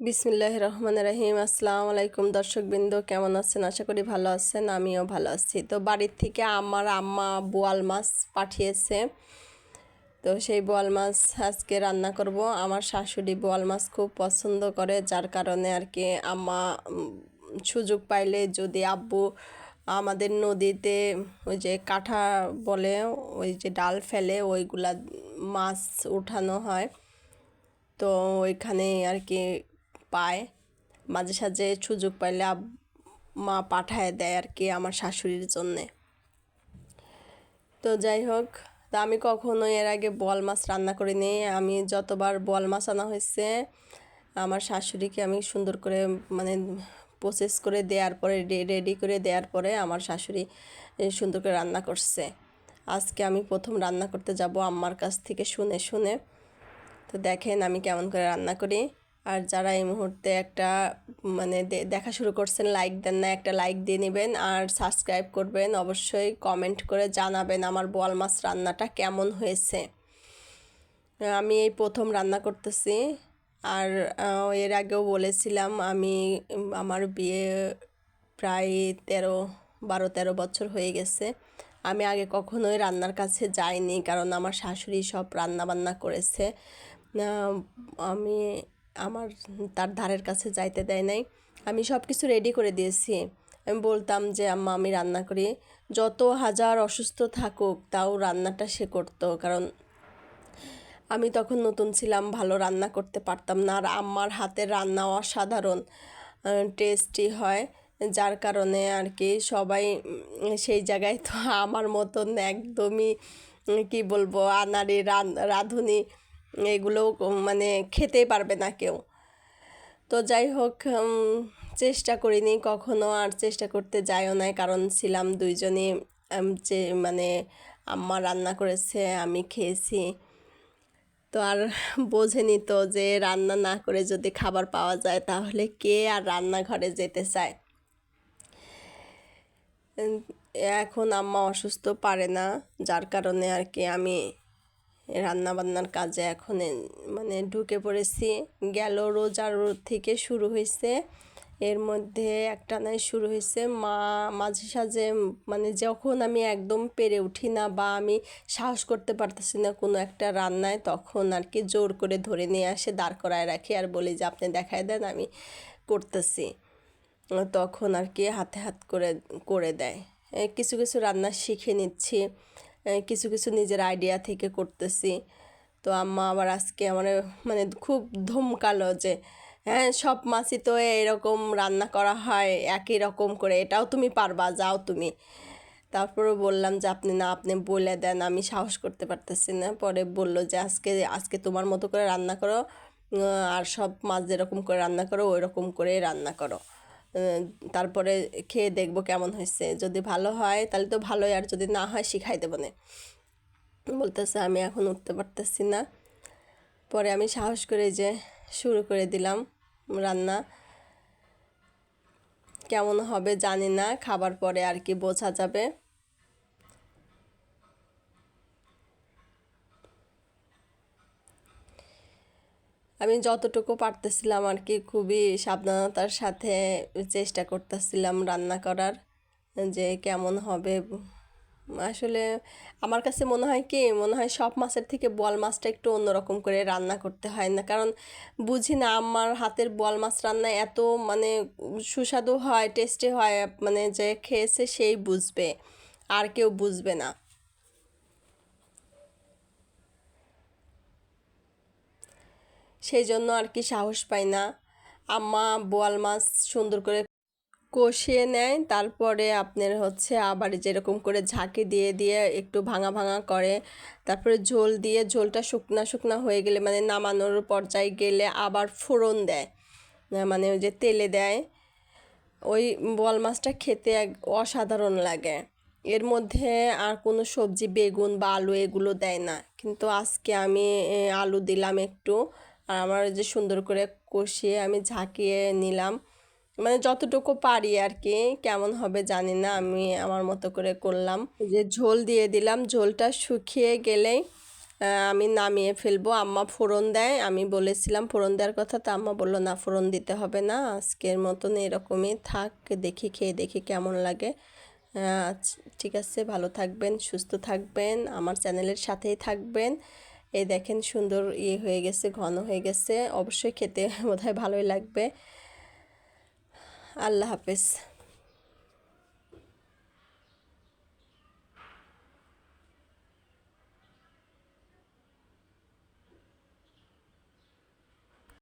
বিসমিল্লাহির রহমানির রহিম। আসসালামু আলাইকুম দর্শকবৃন্দ, কেমন আছেন? আশা করি ভালো আছেন। আমিও ভালো আছি। তো বাড়ির থেকে আমার আম্মা বোয়াল মাছ পাঠিয়েছে, তো সেই বোয়াল মাছ আজকে রান্না করব। আমার শাশুড়ি বোয়াল মাছ খুব পছন্দ করে, যার কারণে আর কি আম্মা সুযোগ পাইলে যদি আব্বু আমাদের নদীতে ওই যে কাঁঠা বলে, ওই যে ডাল ফেলে ওইগুলা মাছ উঠানো হয়, তো ওইখানে আর কি পায়, মাঝে সাঝে সুযোগ পাইলে মা পাঠায় দেয় আর কি আমার শাশুড়ির জন্যে। তো যাই হোক, তা আমি কখনো এর আগে বোয়াল মাছ রান্না করিনি। আমি যতবার বোয়াল মাছ আনা হয়েছে আমার শাশুড়িকে আমি সুন্দর করে মানে প্রসেস করে দেওয়ার পরে, রেডি করে দেওয়ার পরে আমার শাশুড়ি সুন্দর করে রান্না করছে। আজকে আমি প্রথম রান্না করতে যাব আম্মার কাছ থেকে শুনে শুনে। তো দেখেন আমি কেমন করে রান্না করি। আর যারা এই মুহূর্তে একটা মানে দেখা শুরু করছেন, লাইক দেন না, একটা লাইক দিয়ে নেবেন আর সাবস্ক্রাইব করবেন। অবশ্যই কমেন্ট করে জানাবেন আমার বোয়াল মাছ রান্নাটা কেমন হয়েছে। আমি এই প্রথম রান্না করতেছি। আর এর আগেও বলেছিলাম আমি আমার বিয়ে প্রায় 12-13 বছর হয়ে গেছে। আমি আগে কখনোই রান্নার কাছে যাইনি, কারণ আমার শাশুড়ি সব রান্না বান্না করেছে। আমি আমার তার ধারের কাছে যাইতে দেয় নাই। আমি সব কিছু রেডি করে দিয়েছি। আমি বলতাম যে আম্মা আমি রান্না করি, যত হাজার অসুস্থ থাকুক তাও রান্নাটা সে করতো, কারণ আমি তখন নতুন ছিলাম, ভালো রান্না করতে পারতাম না। আর আম্মার হাতের রান্না অসাধারণ টেস্টি হয়, যার কারণে আর কি সবাই সেই জায়গায় তো আমার মতন একদমই কি বলবো আনাড়ি রাঁধুনি এগুলো মানে খেতেই পারবে না কেউ। তো যাই হোক, চেষ্টা করিনি কখনো, আর চেষ্টা করতে যাইও নাই, কারণ ছিলাম দুইজনই। যে মানে আম্মা রান্না করেছে আমি খেয়েছি। তো আর বোঝেনি তো যে রান্না না করে যদি খাবার পাওয়া যায় তাহলে কে আর রান্নাঘরে যেতে চায়। এখন আম্মা অসুস্থ, পারে না, যার কারণে আর কি আমি রান্না বান্নার কাজে এখন মানে ঢুকে পড়েছি। গেল রোজার থেকে শুরু হয়েছে, এর মধ্যে একটা নাই শুরু হয়েছে। মা মাঝে সাঝে মানে যখন আমি একদম পেরে উঠি না বা আমি সাহস করতে পারতেছি না কোনো একটা রান্নায়, তখন আর কি জোর করে ধরে নিয়ে আসে, দাঁড় করায় রাখি আর বলি যে আপনি দেখায় দেন আমি করতেছি। তখন আর কি হাতে হাত করে করে দেয়। কিছু কিছু রান্না শিখে নিচ্ছি, কিছু কিছু নিজের আইডিয়া থেকে করতেছি। তো আম্মা আবার আজকে আমার মানে খুব ধমকালো যে হ্যাঁ সব মাছই তো এরকম রান্না করা হয় একই রকম করে, এটাও তুমি পারবা, যাও তুমি। তারপরে বললাম যে আপনি না, আপনি বলে দেন, আমি সাহস করতে পারতেছি না। পরে বললো যে আজকে আজকে তোমার মতো করে রান্না করো, আর সব মাছ যেরকম করে রান্না করো ওই রকম করে রান্না করো। তারপরে খেয়ে দেখবো কেমন হয়েছে, যদি ভালো হয় তাহলে তো ভালোই, আর যদি না হয় শিখাই দেবো না। বলতেছে আমি এখন উঠতে পারতেছি না। পরে আমি সাহস করে যে শুরু করে দিলাম রান্না। কেমন হবে জানি না, খাবার পরে আর কি বোঝা যাবে। আমি যতটুকু পারতেছিলাম আর কি খুবই সাবধানতার সাথে চেষ্টা করতেছিলাম রান্না করার, যে কেমন হবে। আসলে আমার কাছে মনে হয় কি, মনে হয় সব মাছের থেকে বোয়াল মাছটা একটু অন্যরকম করে রান্না করতে হয় না, কারণ বুঝি না আমার হাতের বোয়াল মাছ রান্না এত মানে সুস্বাদু হয়, টেস্টি হয়, মানে যে খেয়েছে সেই বুঝবে, আর কেউ বুঝবে না। সেই জন্য আর কি সাহস পাই না। আম্মা বোয়াল মাছ সুন্দর করে কষিয়ে নেয়, তারপরে আপনার হচ্ছে আবার যেরকম করে ঝাঁকি দিয়ে দিয়ে একটু ভাঙা ভাঙা করে, তারপরে ঝোল দিয়ে ঝোলটা শুকনা শুকনা হয়ে গেলে মানে নামানোর পর্যায়ে গেলে আবার ফোড়ন দেয়, মানে ওই যে তেলে দেয়। ওই বোয়াল মাছটা খেতে এক অসাধারণ লাগে। এর মধ্যে আর কোনো সবজি বেগুন বা আলু এগুলো দেয় না, কিন্তু আজকে আমি আলু দিলাম একটু। আর আমার যে সুন্দর করে কষিয়ে আমি ঝাঁকিয়ে নিলাম, মানে যতটুকু পারি আর কি। কেমন হবে জানি না, আমি আমার মতো করে করলাম। যে ঝোল দিয়ে দিলাম, ঝোলটা শুকিয়ে গেলেই আমি নামিয়ে ফেলবো। আম্মা ফোড়ন দেয়, আমি বলেছিলাম ফোড়ন দেওয়ার কথা, তা আম্মা বললো না ফোড়ন দিতে হবে না, আজকের মতন এরকমই থাক, দেখি খেয়ে দেখি কেমন লাগে। ঠিক আছে, ভালো থাকবেন, সুস্থ থাকবেন, আমার চ্যানেলের সাথেই থাকবেন। এই দেখেন সুন্দর হয়ে গেছে, ঘন হয়ে গেছে, অবশ্যই খেতে বোধহয় ভালোই লাগবে। আল্লাহ হাফেজ।